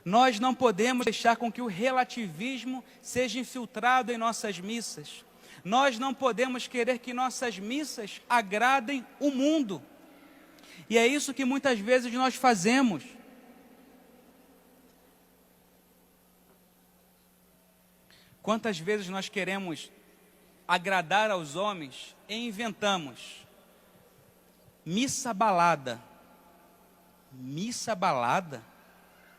Nós não podemos deixar com que o relativismo seja infiltrado em nossas missas. Nós não podemos querer que nossas missas agradem o mundo. E é isso que muitas vezes nós fazemos. Quantas vezes nós queremos agradar aos homens e inventamos missa balada. Missa balada?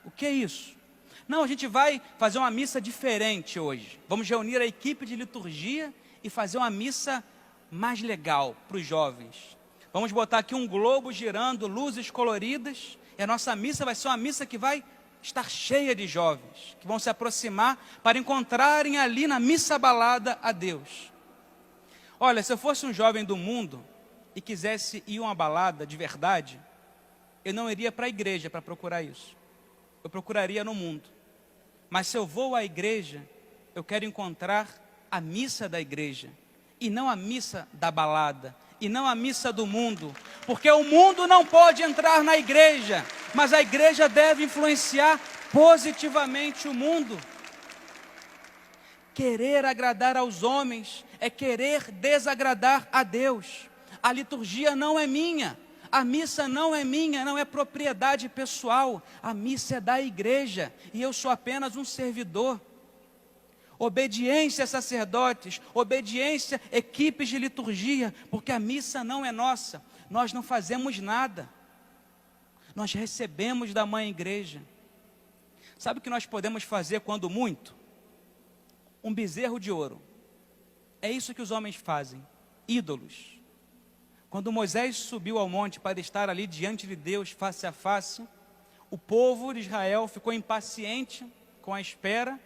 O que é isso? Não, a gente vai fazer uma missa diferente hoje. Vamos reunir a equipe de liturgia e fazer uma missa mais legal para os jovens. Vamos botar aqui um globo girando, luzes coloridas, e a nossa missa vai ser uma missa que vai estar cheia de jovens, que vão se aproximar para encontrarem ali na missa balada a Deus. Olha, se eu fosse um jovem do mundo e quisesse ir a uma balada de verdade, eu não iria para a igreja para procurar isso. Eu procuraria no mundo. Mas se eu vou à igreja, eu quero encontrar a missa da igreja, e não a missa da balada, e não a missa do mundo, porque o mundo não pode entrar na igreja, mas a igreja deve influenciar positivamente o mundo. Querer agradar aos homens é querer desagradar a Deus. A liturgia não é minha, a missa não é minha, não é propriedade pessoal, a missa é da igreja, e eu sou apenas um servidor. Obediência a sacerdotes, obediência a equipes de liturgia, porque a missa não é nossa, nós não fazemos nada, nós recebemos da mãe igreja. Sabe o que nós podemos fazer quando muito? Um bezerro de ouro. É isso que os homens fazem, ídolos. Quando Moisés subiu ao monte para estar ali diante de Deus face a face, o povo de Israel ficou impaciente com a espera,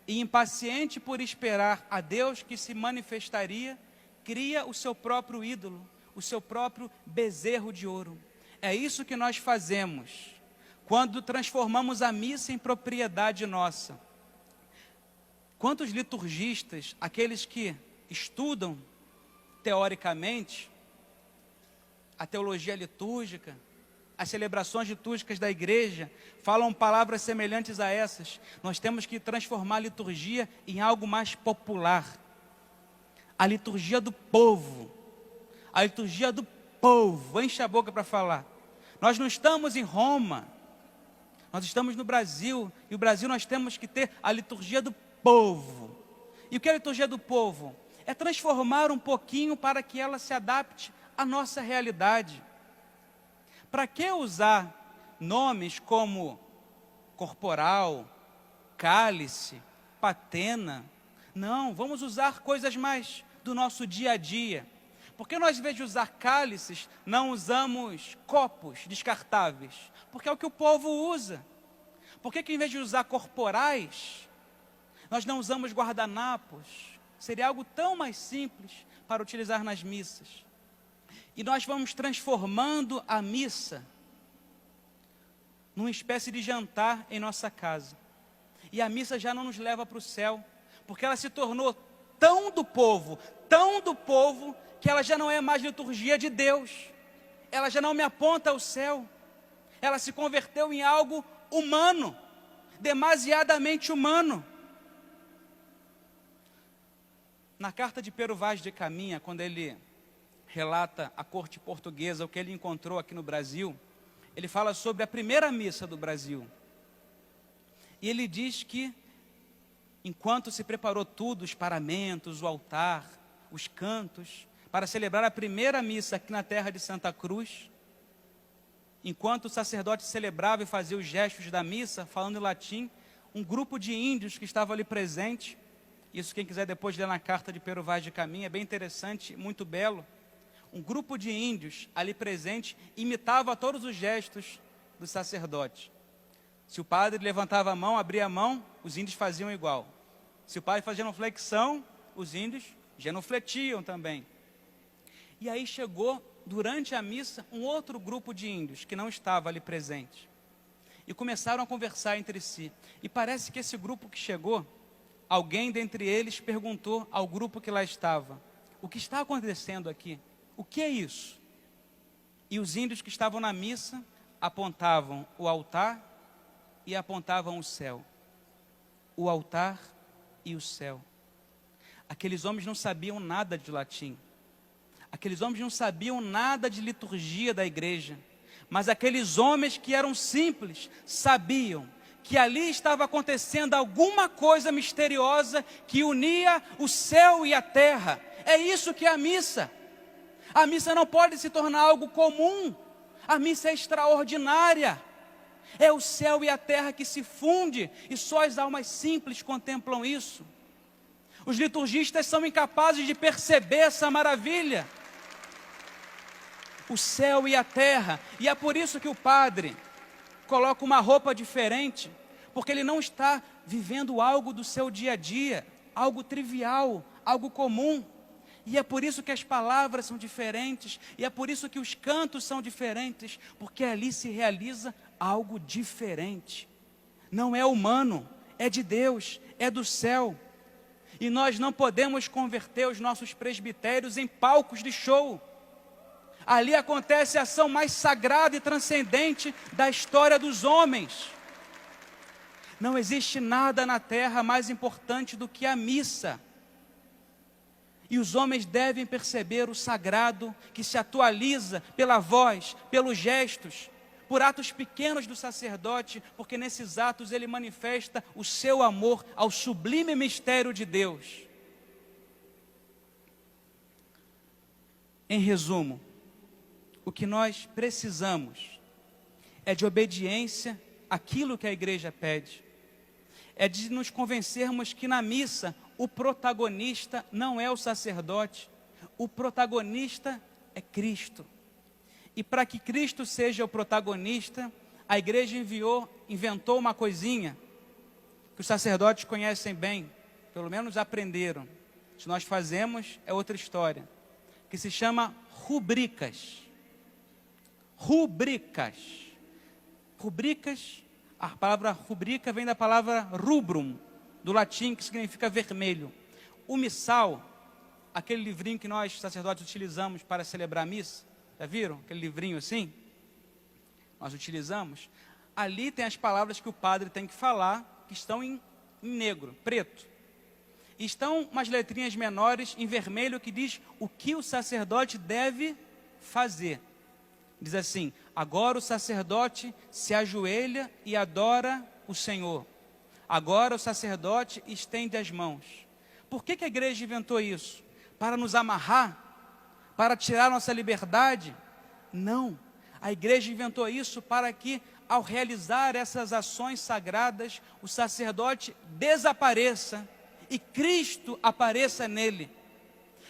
e impaciente por esperar a Deus que se manifestaria, cria o seu próprio ídolo, o seu próprio bezerro de ouro. É isso que nós fazemos quando transformamos a missa em propriedade nossa. Quantos liturgistas, aqueles que estudam teoricamente a teologia litúrgica, as celebrações litúrgicas da igreja, falam palavras semelhantes a essas. Nós temos que transformar a liturgia em algo mais popular. A liturgia do povo. A liturgia do povo. Enche a boca para falar. Nós não estamos em Roma. Nós estamos no Brasil. E o Brasil nós temos que ter a liturgia do povo. E o que é a liturgia do povo? É transformar um pouquinho para que ela se adapte à nossa realidade. Para que usar nomes como corporal, cálice, patena? Não, vamos usar coisas mais do nosso dia a dia. Por que nós, em vez de usar cálices, não usamos copos descartáveis? Porque é o que o povo usa. Por que em vez de usar corporais, nós não usamos guardanapos? Seria algo tão mais simples para utilizar nas missas. E nós vamos transformando a missa numa espécie de jantar em nossa casa. E a missa já não nos leva para o céu, porque ela se tornou tão do povo, que ela já não é mais liturgia de Deus. Ela já não me aponta ao céu. Ela se converteu em algo humano, demasiadamente humano. Na carta de Pero Vaz de Caminha, quando ele relata a corte portuguesa, o que ele encontrou aqui no Brasil, ele fala sobre a primeira missa do Brasil. E ele diz que, enquanto se preparou tudo, os paramentos, o altar, os cantos, para celebrar a primeira missa aqui na terra de Santa Cruz, enquanto o sacerdote celebrava e fazia os gestos da missa, falando em latim, um grupo de índios que estava ali presente, isso quem quiser depois ler na carta de Pero Vaz de Caminha, é bem interessante, muito belo. Um grupo de índios ali presente imitava todos os gestos do sacerdote. Se o padre levantava a mão, abria a mão, os índios faziam igual. Se o padre fazia genuflexão, os índios genufletiam também. E aí chegou, durante a missa, um outro grupo de índios que não estava ali presente. E começaram a conversar entre si. E parece que esse grupo que chegou, alguém dentre eles perguntou ao grupo que lá estava: o que está acontecendo aqui? O que é isso? E os índios que estavam na missa apontavam o altar e apontavam o céu, o altar e o céu. Aqueles homens não sabiam nada de latim, aqueles homens não sabiam nada de liturgia da igreja, mas aqueles homens que eram simples, sabiam que ali estava acontecendo alguma coisa misteriosa que unia o céu e a terra. É isso que é a missa. A missa não pode se tornar algo comum, a missa é extraordinária. É o céu e a terra que se funde, e só as almas simples contemplam isso. Os liturgistas são incapazes de perceber essa maravilha. O céu e a terra, e é por isso que o padre coloca uma roupa diferente, porque ele não está vivendo algo do seu dia a dia, algo trivial, algo comum. E é por isso que as palavras são diferentes, e é por isso que os cantos são diferentes, porque ali se realiza algo diferente. Não é humano, é de Deus, é do céu. E nós não podemos converter os nossos presbitérios em palcos de show. Ali acontece a ação mais sagrada e transcendente da história dos homens. Não existe nada na terra mais importante do que a missa. E os homens devem perceber o sagrado que se atualiza pela voz, pelos gestos, por atos pequenos do sacerdote, porque nesses atos ele manifesta o seu amor ao sublime mistério de Deus. Em resumo, o que nós precisamos é de obediência àquilo que a igreja pede. É de nos convencermos que na missa o protagonista não é o sacerdote, o protagonista é Cristo. E para que Cristo seja o protagonista, a igreja inventou uma coisinha que os sacerdotes conhecem bem, pelo menos aprenderam. Se nós fazemos, é outra história, que se chama rubricas. Rubricas. Rubricas, a palavra rubrica vem da palavra rubrum, do latim, que significa vermelho. O missal, aquele livrinho que nós sacerdotes utilizamos para celebrar a missa, já viram? Aquele livrinho assim? Nós utilizamos. Ali tem as palavras que o padre tem que falar, que estão em negro, preto. E estão umas letrinhas menores em vermelho que diz o que o sacerdote deve fazer. Diz assim: agora o sacerdote se ajoelha e adora o Senhor. Agora o sacerdote estende as mãos. Por que a igreja inventou isso? Para nos amarrar? Para tirar nossa liberdade? Não. A igreja inventou isso para que, ao realizar essas ações sagradas, o sacerdote desapareça e Cristo apareça nele.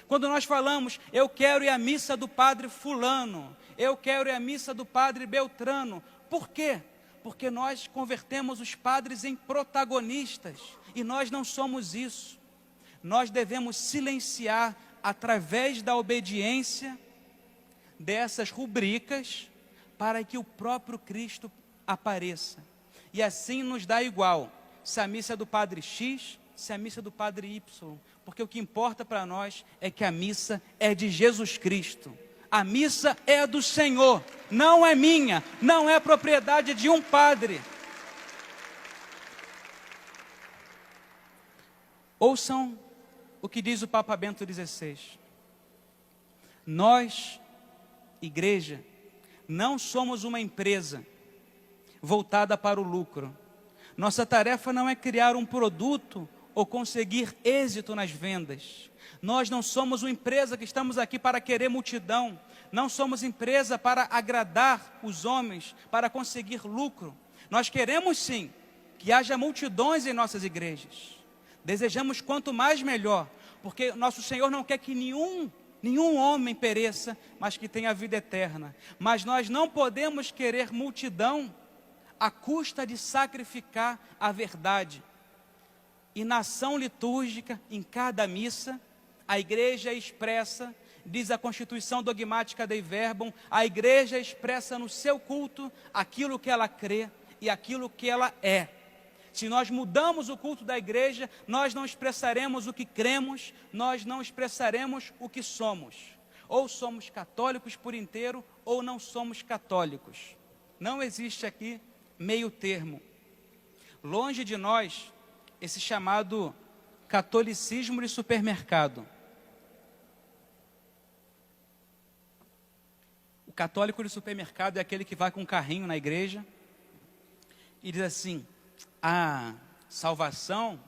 Quando nós falamos, eu quero ir à missa do padre fulano, eu quero ir à missa do padre Beltrano. Por quê? Porque nós convertemos os padres em protagonistas, e nós não somos isso. Nós devemos silenciar, através da obediência, dessas rubricas, para que o próprio Cristo apareça. E assim nos dá igual, se a missa é do padre X, se a missa é do padre Y, porque o que importa para nós é que a missa é de Jesus Cristo. A missa é do Senhor, não é minha, não é propriedade de um padre. Ouçam o que diz o Papa Bento XVI. Nós, igreja, não somos uma empresa voltada para o lucro. Nossa tarefa não é criar um produto ou conseguir êxito nas vendas. Nós não somos uma empresa que estamos aqui para querer multidão. Não somos empresa para agradar os homens, para conseguir lucro. Nós queremos sim que haja multidões em nossas igrejas. Desejamos quanto mais melhor, porque nosso Senhor não quer que nenhum homem pereça, mas que tenha vida eterna. Mas nós não podemos querer multidão à custa de sacrificar a verdade. E na ação litúrgica, em cada missa, a igreja expressa, diz a Constituição Dogmática Dei Verbum, a igreja expressa no seu culto aquilo que ela crê e aquilo que ela é. Se nós mudamos o culto da igreja, nós não expressaremos o que cremos, nós não expressaremos o que somos. Ou somos católicos por inteiro, ou não somos católicos. Não existe aqui meio termo. Longe de nós esse chamado catolicismo de supermercado. O católico de supermercado é aquele que vai com um carrinho na igreja e diz assim: ah, salvação,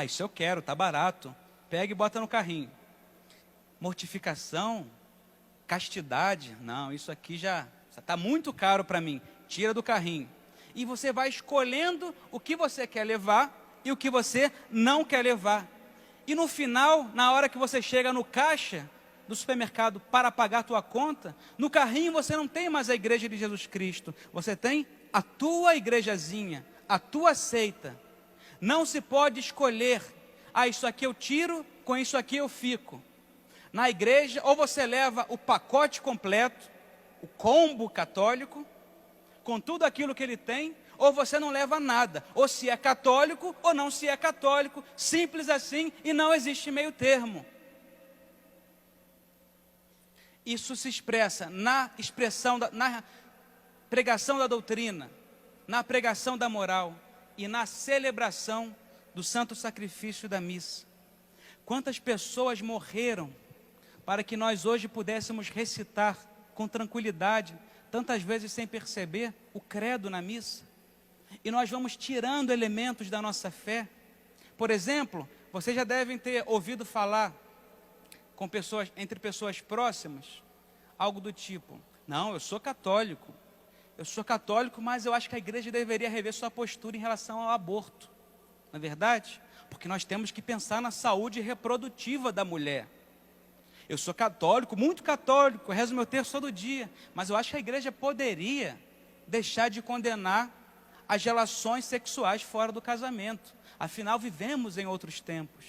isso eu quero, tá barato, pega e bota no carrinho. Mortificação, castidade, não, isso aqui já está muito caro para mim, tira do carrinho. E você vai escolhendo o que você quer levar e o que você não quer levar. E no final, na hora que você chega no caixa do supermercado para pagar a tua conta, no carrinho você não tem mais a igreja de Jesus Cristo, você tem a tua igrejazinha, a tua seita. Não se pode escolher, isso aqui eu tiro, com isso aqui eu fico. Na igreja, ou você leva o pacote completo, o combo católico, com tudo aquilo que ele tem, ou você não leva nada, ou se é católico, ou não se é católico, simples assim, e não existe meio termo. Isso se expressa na pregação da doutrina, na pregação da moral e na celebração do santo sacrifício da missa. Quantas pessoas morreram para que nós hoje pudéssemos recitar com tranquilidade, tantas vezes sem perceber, o credo na missa? E nós vamos tirando elementos da nossa fé. Por exemplo, vocês já devem ter ouvido falar entre pessoas próximas, algo do tipo: não, eu sou católico, mas eu acho que a igreja deveria rever sua postura em relação ao aborto. Não é verdade? Porque nós temos que pensar na saúde reprodutiva da mulher. Eu sou católico, muito católico, rezo meu terço todo dia, mas eu acho que a igreja poderia deixar de condenar as relações sexuais fora do casamento. Afinal, vivemos em outros tempos.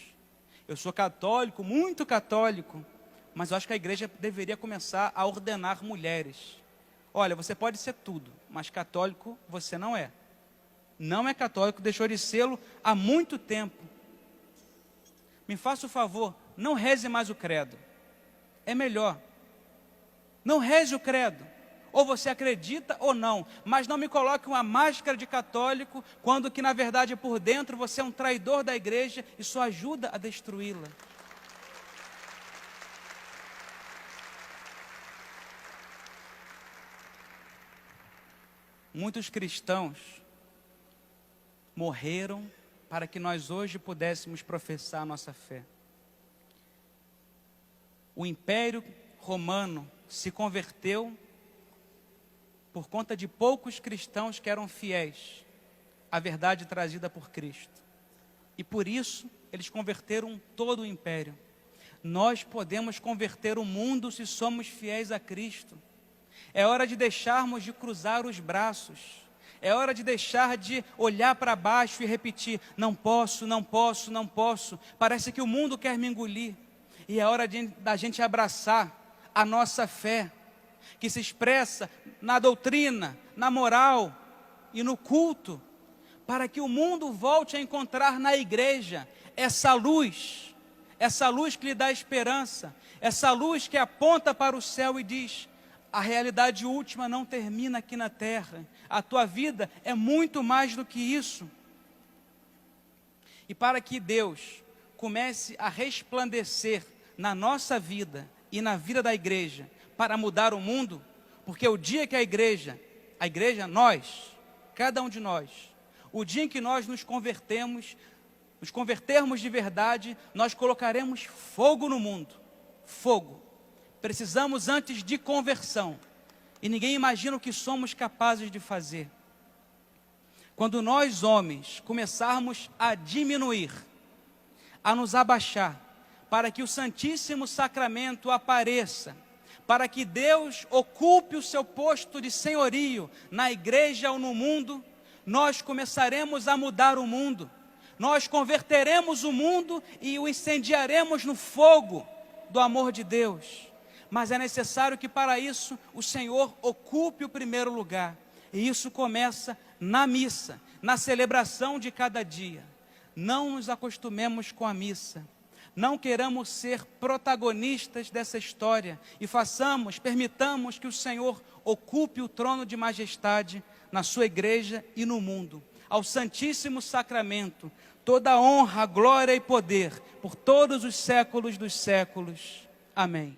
Eu sou católico, muito católico, mas eu acho que a igreja deveria começar a ordenar mulheres. Olha, você pode ser tudo, mas católico você não é. Não é católico, deixou de sê-lo há muito tempo. Me faça o favor, não reze mais o credo. É melhor. Não reze o credo. Ou você acredita ou não, mas não me coloque uma máscara de católico, quando que na verdade por dentro você é um traidor da igreja e só ajuda a destruí-la. Muitos cristãos morreram para que nós hoje pudéssemos professar a nossa fé. O Império Romano se converteu por conta de poucos cristãos que eram fiéis à verdade trazida por Cristo. E por isso, eles converteram todo o império. Nós podemos converter o mundo se somos fiéis a Cristo. É hora de deixarmos de cruzar os braços. É hora de deixar de olhar para baixo e repetir: não posso, não posso, não posso. Parece que o mundo quer me engolir. E é hora da gente abraçar a nossa fé, que se expressa na doutrina, na moral e no culto, para que o mundo volte a encontrar na igreja essa luz que lhe dá esperança, essa luz que aponta para o céu e diz: a realidade última não termina aqui na terra, a tua vida é muito mais do que isso. E para que Deus comece a resplandecer na nossa vida e na vida da igreja, para mudar o mundo, porque o dia que a igreja, nós, cada um de nós, o dia em que nós nos convertermos de verdade, nós colocaremos fogo no mundo. Fogo. Precisamos antes de conversão. E ninguém imagina o que somos capazes de fazer. Quando nós, homens, começarmos a diminuir, a nos abaixar, para que o Santíssimo Sacramento apareça, para que Deus ocupe o seu posto de senhorio na igreja ou no mundo, nós começaremos a mudar o mundo. Nós converteremos o mundo e o incendiaremos no fogo do amor de Deus. Mas é necessário que para isso o Senhor ocupe o primeiro lugar. E isso começa na missa, na celebração de cada dia. Não nos acostumemos com a missa. Não queramos ser protagonistas dessa história e permitamos que o Senhor ocupe o trono de majestade na sua igreja e no mundo. ao Santíssimo Sacramento, toda honra, glória e poder, por todos os séculos dos séculos. Amém.